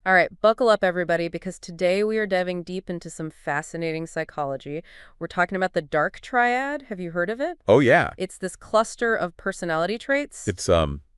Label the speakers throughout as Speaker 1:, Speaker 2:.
Speaker 1: All right, buckle up, everybody, because today we are diving deep into some fascinating psychology. We're talking about the Dark Triad. Have you heard of it?
Speaker 2: Oh yeah.
Speaker 1: It's this cluster of personality traits:
Speaker 2: It's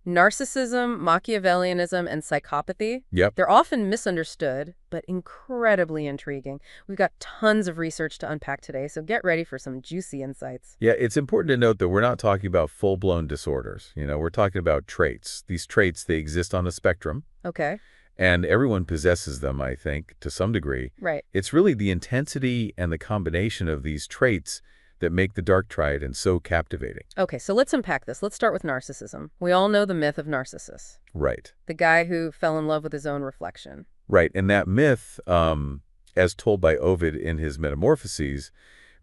Speaker 1: narcissism, Machiavellianism, and psychopathy.
Speaker 2: yep.
Speaker 1: They're often misunderstood, but incredibly intriguing. We've got tons of research to unpack today, so get ready for some juicy insights.
Speaker 2: Yeah, it's important to note that we're not talking about full-blown disorders. We're talking about traits. These traits, they exist on a spectrum,
Speaker 1: Okay,
Speaker 2: and everyone possesses them, I think, to some degree.
Speaker 1: right.
Speaker 2: It's really the intensity and the combination of these traits that make the Dark Triad and so captivating.
Speaker 1: Okay, so let's unpack this. Let's start with narcissism. We all know the myth of Narcissus,
Speaker 2: Right.
Speaker 1: the guy who fell in love with his own reflection.
Speaker 2: Right. And that myth, as told by Ovid in his Metamorphoses,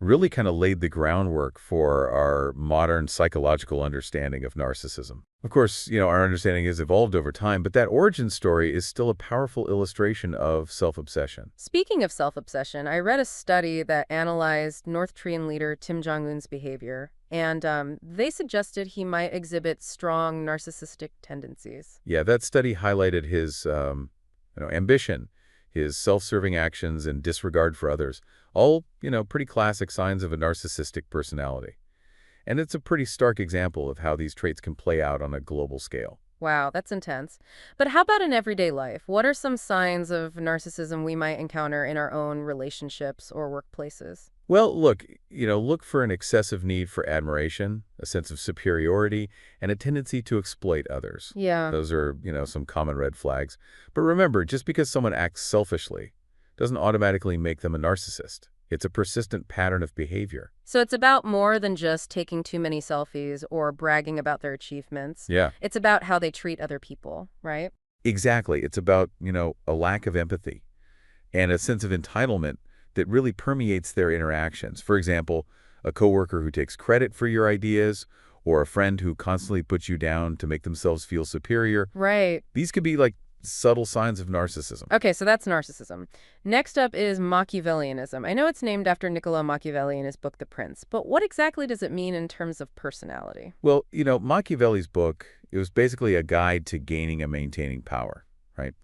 Speaker 2: really kind of laid the groundwork for our modern psychological understanding of narcissism. Of course, our understanding has evolved over time, but that origin story is still a powerful illustration of self-obsession.
Speaker 1: Speaking of self-obsession, I read a study that analyzed North Korean leader Kim Jong-un's behavior, and they suggested he might exhibit strong narcissistic tendencies.
Speaker 2: Yeah, that study highlighted his ambition, his self-serving actions, and disregard for others. All, pretty classic signs of a narcissistic personality. And it's a pretty stark example of how these traits can play out on a global scale.
Speaker 1: Wow, that's intense. But how about in everyday life? What are some signs of narcissism we might encounter in our own relationships or workplaces?
Speaker 2: Well, look for an excessive need for admiration, a sense of superiority, and a tendency to exploit others.
Speaker 1: Yeah.
Speaker 2: Those are, some common red flags. But remember, just because someone acts selfishly doesn't automatically make them a narcissist. It's a persistent pattern of behavior.
Speaker 1: So it's about more than just taking too many selfies or bragging about their achievements.
Speaker 2: Yeah,
Speaker 1: It's about how they treat other people, right?
Speaker 2: exactly. It's about, a lack of empathy and a sense of entitlement that really permeates their interactions. For example, a coworker who takes credit for your ideas or a friend who constantly puts you down to make themselves feel superior.
Speaker 1: Right.
Speaker 2: These could be like subtle signs of narcissism.
Speaker 1: Okay, so that's narcissism. Next up is Machiavellianism. I know it's named after Niccolo Machiavelli in his book The Prince, but what exactly does it mean in terms of personality?
Speaker 2: Well, Machiavelli's book, it was basically a guide to gaining and maintaining power, right?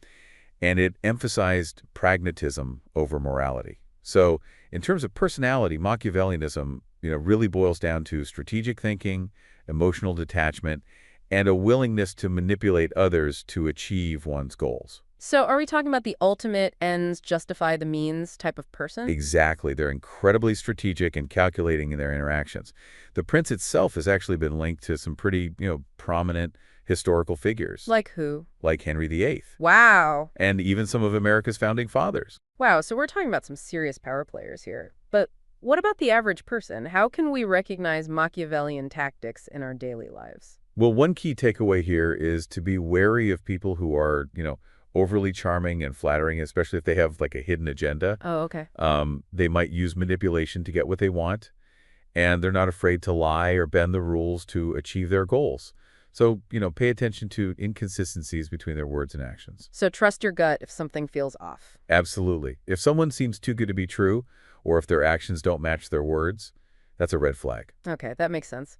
Speaker 2: And it emphasized pragmatism over morality. So in terms of personality, Machiavellianism, really boils down to strategic thinking, emotional detachment, and a willingness to manipulate others to achieve one's goals.
Speaker 1: So are we talking about the ultimate ends justify the means type of person?
Speaker 2: Exactly. They're incredibly strategic and calculating in their interactions. The prince itself has actually been linked to some pretty, prominent historical figures,
Speaker 1: Like who?
Speaker 2: like Henry VIII,
Speaker 1: Wow.
Speaker 2: and even some of America's founding fathers.
Speaker 1: Wow, so we're talking about some serious power players here. But what about the average person? How can we recognize Machiavellian tactics in our daily lives?
Speaker 2: Well, one key takeaway here is to be wary of people who are, overly charming and flattering, especially if they have like a hidden agenda.
Speaker 1: Oh, okay.
Speaker 2: They might use manipulation to get what they want, and they're not afraid to lie or bend the rules to achieve their goals. So, pay attention to inconsistencies between their words and actions.
Speaker 1: So trust your gut if something feels off.
Speaker 2: Absolutely. If someone seems too good to be true, or if their actions don't match their words, that's a red flag.
Speaker 1: Okay, that makes sense.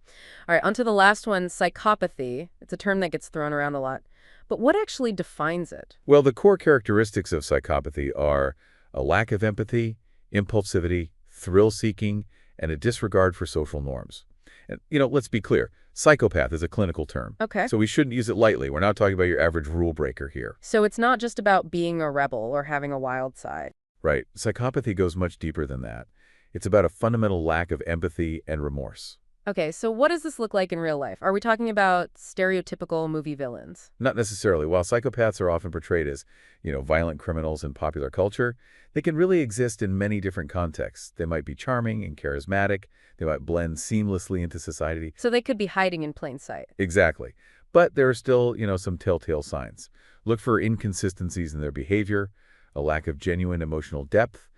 Speaker 1: All right, on to the last one, psychopathy. It's a term that gets thrown around a lot. But what actually defines it?
Speaker 2: Well, the core characteristics of psychopathy are a lack of empathy, impulsivity, thrill-seeking, and a disregard for social norms. And, let's be clear. Psychopath is a clinical term.
Speaker 1: Okay.
Speaker 2: So we shouldn't use it lightly. We're not talking about your average rule breaker here.
Speaker 1: So it's not just about being a rebel or having a wild side.
Speaker 2: Right. Psychopathy goes much deeper than that. It's about a fundamental lack of empathy and remorse.
Speaker 1: Okay, so what does this look like in real life? Are we talking about stereotypical movie villains?
Speaker 2: Not necessarily. While psychopaths are often portrayed as, violent criminals in popular culture, they can really exist in many different contexts. They might be charming and charismatic. They might blend seamlessly into society.
Speaker 1: So they could be hiding in plain sight.
Speaker 2: Exactly. But there are still, some telltale signs. Look for inconsistencies in their behavior, a lack of genuine emotional depth,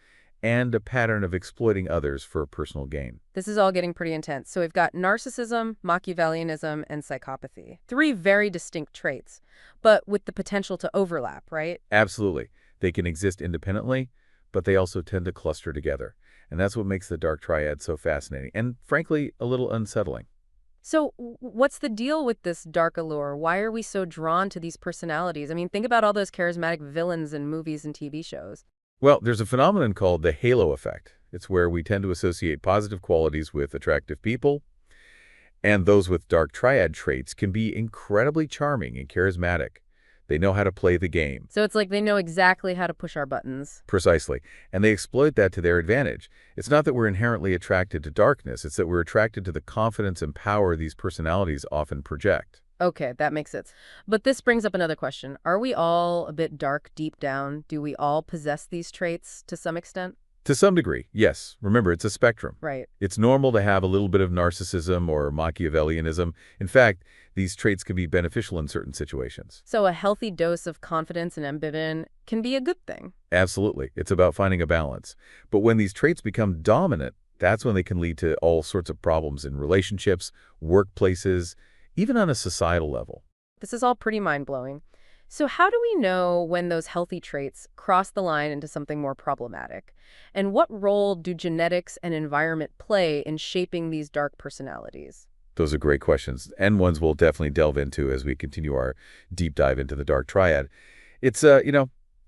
Speaker 2: and a pattern of exploiting others for personal gain.
Speaker 1: This is all getting pretty intense. So we've got narcissism, Machiavellianism, and psychopathy. Three very distinct traits, but with the potential to overlap, right?
Speaker 2: Absolutely. They can exist independently, but they also tend to cluster together. And that's what makes the Dark Triad so fascinating and, frankly, a little unsettling.
Speaker 1: So, what's the deal with this dark allure? Why are we so drawn to these personalities? I mean, think about all those charismatic villains in movies and TV shows.
Speaker 2: Well, there's a phenomenon called the halo effect. It's where we tend to associate positive qualities with attractive people, and those with dark triad traits can be incredibly charming and charismatic. They know how to play the game.
Speaker 1: So it's like they know exactly how to push our buttons.
Speaker 2: Precisely. And they exploit that to their advantage. It's not that we're inherently attracted to darkness, it's that we're attracted to the confidence and power these personalities often project.
Speaker 1: Okay, that makes sense. But this brings up another question. Are we all a bit dark deep down? Do we all possess these traits to some extent?
Speaker 2: To some degree, yes. Remember, it's a spectrum.
Speaker 1: Right.
Speaker 2: It's normal to have a little bit of narcissism or Machiavellianism. In fact, these traits can be beneficial in certain situations.
Speaker 1: So a healthy dose of confidence and ambition can be a good thing.
Speaker 2: Absolutely. It's about finding a balance. But when these traits become dominant, that's when they can lead to all sorts of problems in relationships, workplaces, even on a societal level.
Speaker 1: This is all pretty mind-blowing. So how do we know when those healthy traits cross the line into something more problematic? And what role do genetics and environment play in shaping these dark personalities?
Speaker 2: Those are great questions, and ones we'll definitely delve into as we continue our deep dive into the Dark Triad. It's a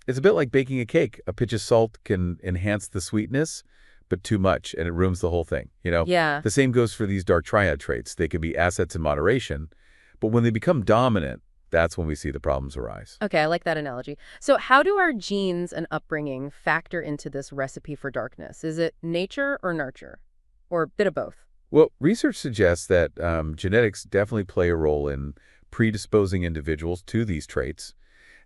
Speaker 2: bit like baking a cake. A pinch of salt can enhance the sweetness, but too much, and it ruins the whole thing.
Speaker 1: Yeah.
Speaker 2: The same goes for these Dark Triad traits. They can be assets in moderation, but when they become dominant, that's when we see the problems arise.
Speaker 1: Okay, I like that analogy. So how do our genes and upbringing factor into this recipe for darkness? Is it nature or nurture? Or a bit of both?
Speaker 2: Well, research suggests that genetics definitely play a role in predisposing individuals to these traits.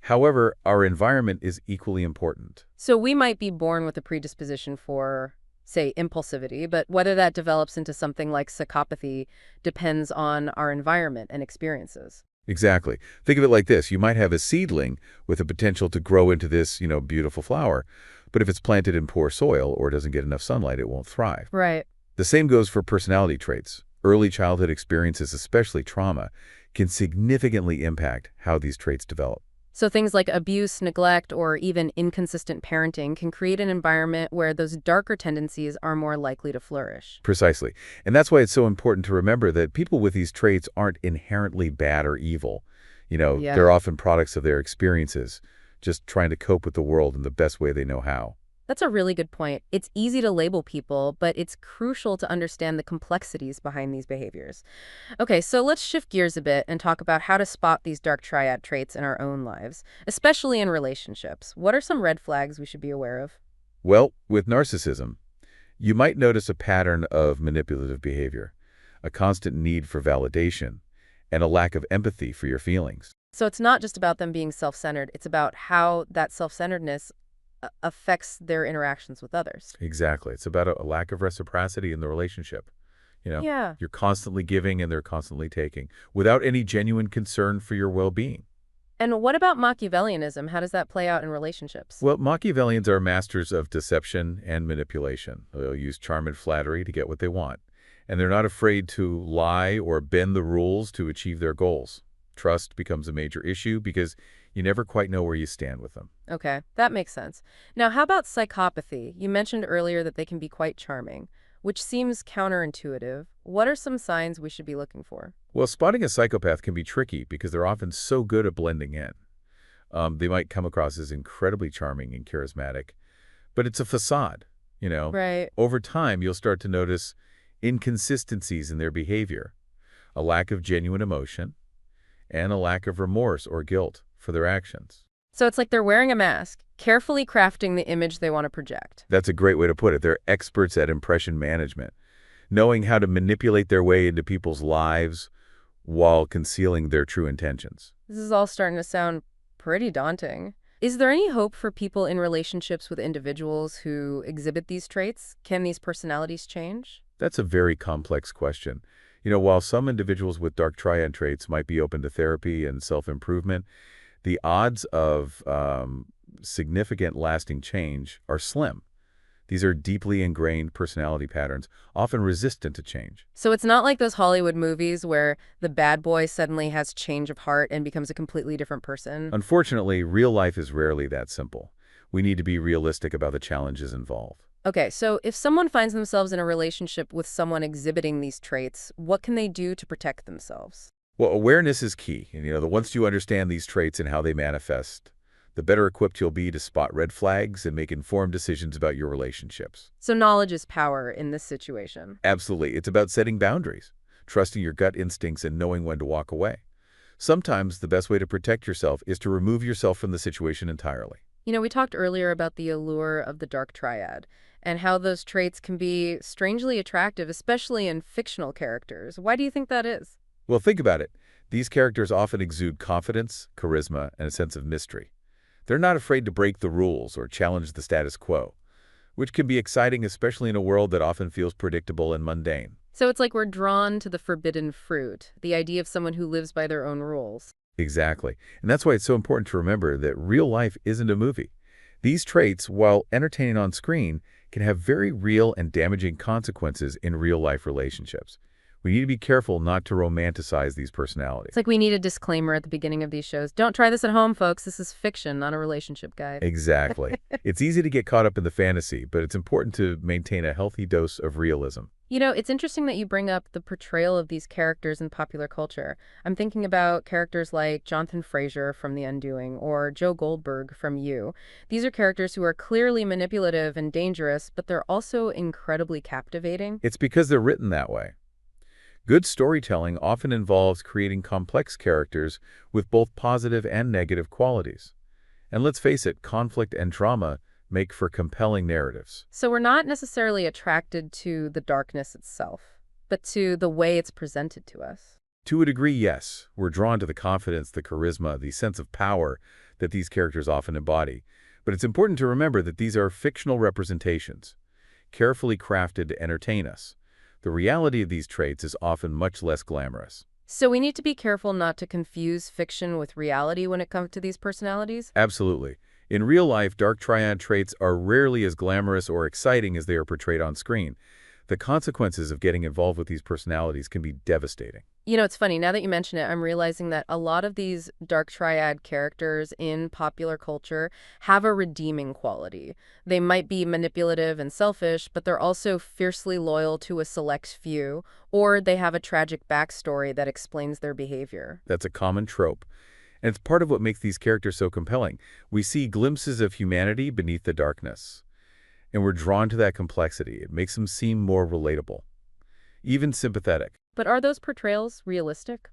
Speaker 2: However, our environment is equally important.
Speaker 1: So we might be born with a predisposition for, say, impulsivity, but whether that develops into something like psychopathy depends on our environment and experiences.
Speaker 2: Exactly. Think of it like this. You might have a seedling with the potential to grow into this, beautiful flower, but if it's planted in poor soil or doesn't get enough sunlight, it won't thrive.
Speaker 1: Right.
Speaker 2: The same goes for personality traits. Early childhood experiences, especially trauma, can significantly impact how these traits develop.
Speaker 1: So things like abuse, neglect, or even inconsistent parenting can create an environment where those darker tendencies are more likely to flourish.
Speaker 2: Precisely. And that's why it's so important to remember that people with these traits aren't inherently bad or evil.
Speaker 1: Yeah.
Speaker 2: They're often products of their experiences, just trying to cope with the world in the best way they know how.
Speaker 1: That's a really good point. It's easy to label people, but it's crucial to understand the complexities behind these behaviors. Okay, so let's shift gears a bit and talk about how to spot these dark triad traits in our own lives, especially in relationships. What are some red flags we should be aware of?
Speaker 2: Well, with narcissism, you might notice a pattern of manipulative behavior, a constant need for validation, and a lack of empathy for your feelings.
Speaker 1: So it's not just about them being self-centered, it's about how that self-centeredness affects their interactions with others.
Speaker 2: Exactly. It's about a lack of reciprocity in the relationship.
Speaker 1: Yeah.
Speaker 2: You're constantly giving and they're constantly taking without any genuine concern for your well-being.
Speaker 1: And what about Machiavellianism? How does that play out in relationships?
Speaker 2: Well, Machiavellians are masters of deception and manipulation. They'll use charm and flattery to get what they want. And they're not afraid to lie or bend the rules to achieve their goals. Trust becomes a major issue because you never quite know where you stand with them.
Speaker 1: Okay, that makes sense. Now, how about psychopathy? You mentioned earlier that they can be quite charming, which seems counterintuitive. What are some signs we should be looking for?
Speaker 2: Well, spotting a psychopath can be tricky because they're often so good at blending in. They might come across as incredibly charming and charismatic, but it's a facade.
Speaker 1: Right.
Speaker 2: Over time, you'll start to notice inconsistencies in their behavior, a lack of genuine emotion, and a lack of remorse or guilt for their actions.
Speaker 1: So it's like they're wearing a mask, carefully crafting the image they want to project.
Speaker 2: That's a great way to put it. They're experts at impression management, knowing how to manipulate their way into people's lives while concealing their true intentions.
Speaker 1: This is all starting to sound pretty daunting. Is there any hope for people in relationships with individuals who exhibit these traits? Can these personalities change?
Speaker 2: That's a very complex question. While some individuals with dark triad traits might be open to therapy and self-improvement, the odds of significant lasting change are slim. These are deeply ingrained personality patterns, often resistant to change.
Speaker 1: So it's not like those Hollywood movies where the bad boy suddenly has change of heart and becomes a completely different person.
Speaker 2: Unfortunately, real life is rarely that simple. We need to be realistic about the challenges involved.
Speaker 1: Okay, so if someone finds themselves in a relationship with someone exhibiting these traits, what can they do to protect themselves?
Speaker 2: Well, awareness is key. And, the once you understand these traits and how they manifest, the better equipped you'll be to spot red flags and make informed decisions about your relationships.
Speaker 1: So knowledge is power in this situation.
Speaker 2: Absolutely. It's about setting boundaries, trusting your gut instincts, and knowing when to walk away. Sometimes the best way to protect yourself is to remove yourself from the situation entirely.
Speaker 1: We talked earlier about the allure of the Dark Triad and how those traits can be strangely attractive, especially in fictional characters. Why do you think that is?
Speaker 2: Well, think about it. These characters often exude confidence, charisma, and a sense of mystery. They're not afraid to break the rules or challenge the status quo, which can be exciting, especially in a world that often feels predictable and mundane.
Speaker 1: So it's like we're drawn to the forbidden fruit, the idea of someone who lives by their own rules.
Speaker 2: Exactly. And that's why it's so important to remember that real life isn't a movie. These traits, while entertaining on screen, can have very real and damaging consequences in real-life relationships. We need to be careful not to romanticize these
Speaker 1: It's
Speaker 2: personalities.
Speaker 1: like we need a disclaimer at the beginning of these shows. Don't try this at home, folks. This is fiction, not a relationship guide.
Speaker 2: Exactly. It's easy to get caught up in the fantasy, but it's important to maintain a healthy dose of realism.
Speaker 1: It's interesting that you bring up the portrayal of these characters in popular culture. I'm thinking about characters like Jonathan Fraser from The Undoing or Joe Goldberg from You. These are characters who are clearly manipulative and dangerous, but they're also incredibly captivating.
Speaker 2: It's because they're written that way. Good storytelling often involves creating complex characters with both positive and negative qualities. And let's face it, conflict and trauma make for compelling narratives.
Speaker 1: So we're not necessarily attracted to the darkness itself, but to the way it's presented to us.
Speaker 2: To a degree, yes, we're drawn to the confidence, the charisma, the sense of power that these characters often embody. But it's important to remember that these are fictional representations, carefully crafted to entertain us. The reality of these traits is often much less glamorous.
Speaker 1: So we need to be careful not to confuse fiction with reality when it comes to these personalities.
Speaker 2: Absolutely. In real life, dark triad traits are rarely as glamorous or exciting as they are portrayed on screen. The consequences of getting involved with these personalities can be devastating.
Speaker 1: It's funny, now that you mention it, I'm realizing that a lot of these dark triad characters in popular culture have a redeeming quality. They might be manipulative and selfish, but they're also fiercely loyal to a select few, or they have a tragic backstory that explains their behavior.
Speaker 2: That's a common trope. And it's part of what makes these characters so compelling. We see glimpses of humanity beneath the darkness, and we're drawn to that complexity. It makes them seem more relatable, even sympathetic.
Speaker 1: But are those portrayals realistic?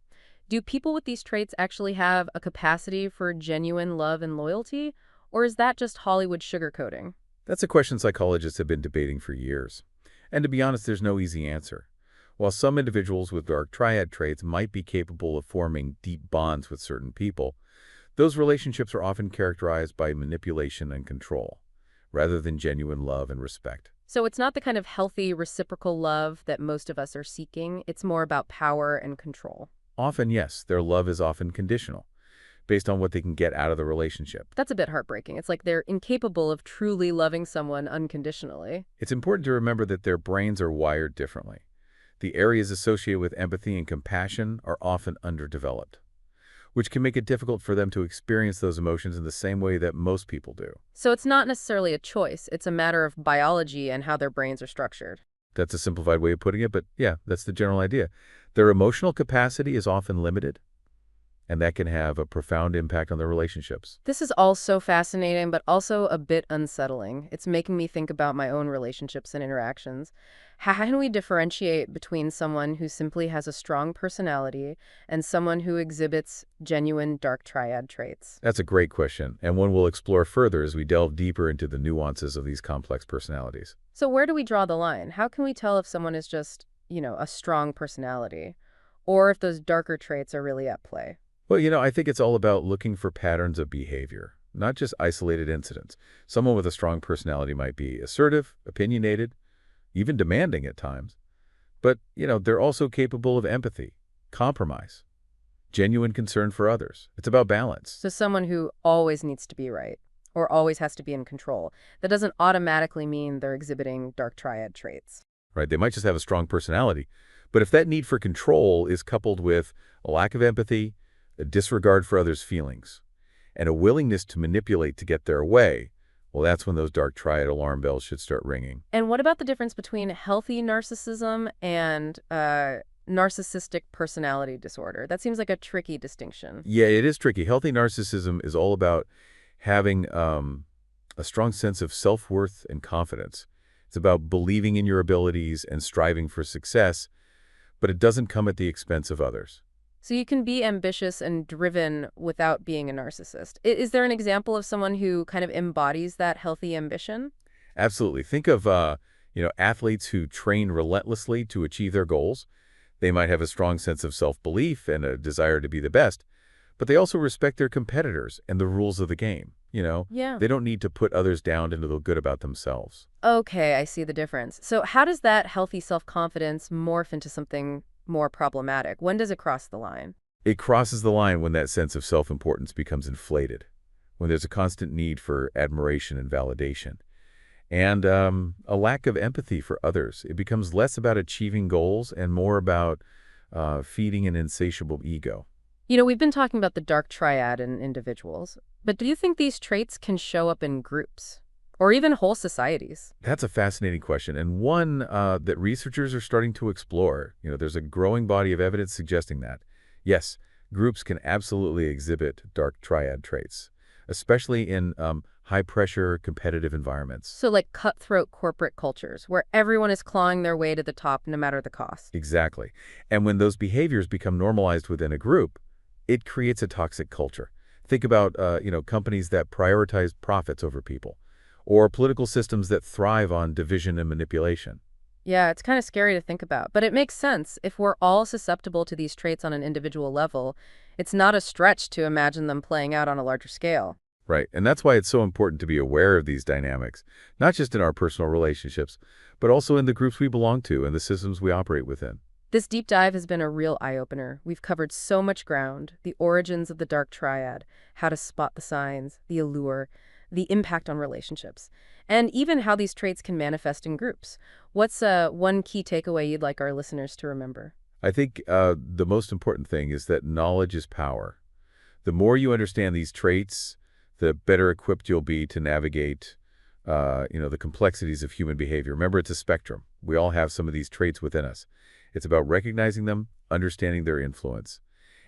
Speaker 1: Do people with these traits actually have a capacity for genuine love and loyalty, or is that just Hollywood sugarcoating?
Speaker 2: That's a question psychologists have been debating for years. And to be honest, there's no easy answer. While some individuals with dark triad traits might be capable of forming deep bonds with certain people, those relationships are often characterized by manipulation and control, rather than genuine love and respect.
Speaker 1: So it's not the kind of healthy, reciprocal love that most of us are seeking. It's more about power and control.
Speaker 2: Often, yes, their love is often conditional, based on what they can get out of the relationship.
Speaker 1: That's a bit heartbreaking. It's like they're incapable of truly loving someone unconditionally.
Speaker 2: It's important to remember that their brains are wired differently. The areas associated with empathy and compassion are often underdeveloped, which can make it difficult for them to experience those emotions in the same way that most people do.
Speaker 1: So it's not necessarily a choice. It's a matter of biology and how their brains are structured.
Speaker 2: That's a simplified way of putting it, but yeah, that's the general idea. Their emotional capacity is often limited, and that can have a profound impact on their relationships.
Speaker 1: This is all so fascinating, but also a bit unsettling. It's making me think about my own relationships and interactions. How can we differentiate between someone who simply has a strong personality and someone who exhibits genuine dark triad traits?
Speaker 2: That's a great question, and one we'll explore further as we delve deeper into the nuances of these complex personalities.
Speaker 1: So where do we draw the line? How can we tell if someone is just, a strong personality, or if those darker traits are really at play?
Speaker 2: Well, I think it's all about looking for patterns of behavior, not just isolated incidents. Someone with a strong personality might be assertive, opinionated, even demanding at times. But, they're also capable of empathy, compromise, genuine concern for others. It's about balance.
Speaker 1: So someone who always needs to be right, or always has to be in control, that doesn't automatically mean they're exhibiting dark triad traits.
Speaker 2: Right? They might just have a strong personality. But if that need for control is coupled with a lack of empathy, a disregard for others' feelings, and a willingness to manipulate to get their way, well, that's when those dark triad alarm bells should start ringing.
Speaker 1: And what about the difference between healthy narcissism and narcissistic personality disorder? That seems like a tricky distinction.
Speaker 2: Yeah, it is tricky. Healthy narcissism is all about having a strong sense of self-worth and confidence. It's about believing in your abilities and striving for success, but it doesn't come at the expense of others.
Speaker 1: So you can be ambitious and driven without being a narcissist. Is there an example of someone who kind of embodies that healthy ambition?
Speaker 2: Absolutely. Think of athletes who train relentlessly to achieve their goals. They might have a strong sense of self-belief and a desire to be the best, but they also respect their competitors and the rules of the game.
Speaker 1: Yeah.
Speaker 2: They don't need to put others down to feel good about themselves.
Speaker 1: Okay, I see the difference. So how does that healthy self-confidence morph into something more problematic? When does it cross the line?
Speaker 2: It crosses the line when that sense of self-importance becomes inflated, when there's a constant need for admiration and validation, and a lack of empathy for others. It becomes less about achieving goals and more about feeding an insatiable ego.
Speaker 1: We've been talking about the dark triad in individuals, but do you think these traits can show up in groups or even whole societies?
Speaker 2: That's a fascinating question, and one that researchers are starting to explore. There's a growing body of evidence suggesting that. Yes, groups can absolutely exhibit dark triad traits, especially in high-pressure, competitive environments.
Speaker 1: So like cutthroat corporate cultures where everyone is clawing their way to the top no matter the cost.
Speaker 2: Exactly. And when those behaviors become normalized within a group, it creates a toxic culture. Think about, companies that prioritize profits over people, or political systems that thrive on division and manipulation.
Speaker 1: Yeah, it's kind of scary to think about, but it makes sense. If we're all susceptible to these traits on an individual level, it's not a stretch to imagine them playing out on a larger scale.
Speaker 2: Right. And that's why it's so important to be aware of these dynamics, not just in our personal relationships, but also in the groups we belong to and the systems we operate within.
Speaker 1: This deep dive has been a real eye-opener. We've covered so much ground: the origins of the dark triad, how to spot the signs, the allure, the impact on relationships, and even how these traits can manifest in groups. What's one key takeaway you'd like our listeners to remember?
Speaker 2: I think the most important thing is that knowledge is power. The more you understand these traits, the better equipped you'll be to navigate, the complexities of human behavior. Remember, it's a spectrum. We all have some of these traits within us. It's about recognizing them, understanding their influence,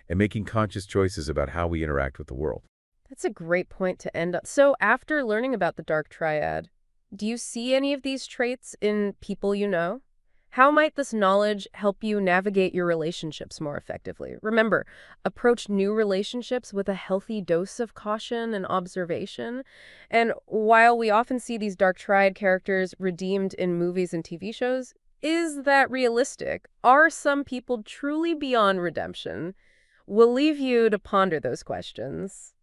Speaker 2: and making conscious choices about how we interact with the world.
Speaker 1: That's a great point to end up. So after learning about the dark triad, do you see any of these traits in people you know? How might this knowledge help you navigate your relationships more effectively? Remember, approach new relationships with a healthy dose of caution and observation. And while we often see these dark triad characters redeemed in movies and TV shows, is that realistic? Are some people truly beyond redemption? We'll leave you to ponder those questions.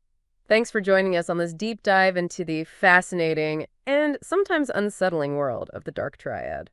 Speaker 1: Thanks for joining us on this deep dive into the fascinating and sometimes unsettling world of the dark triad.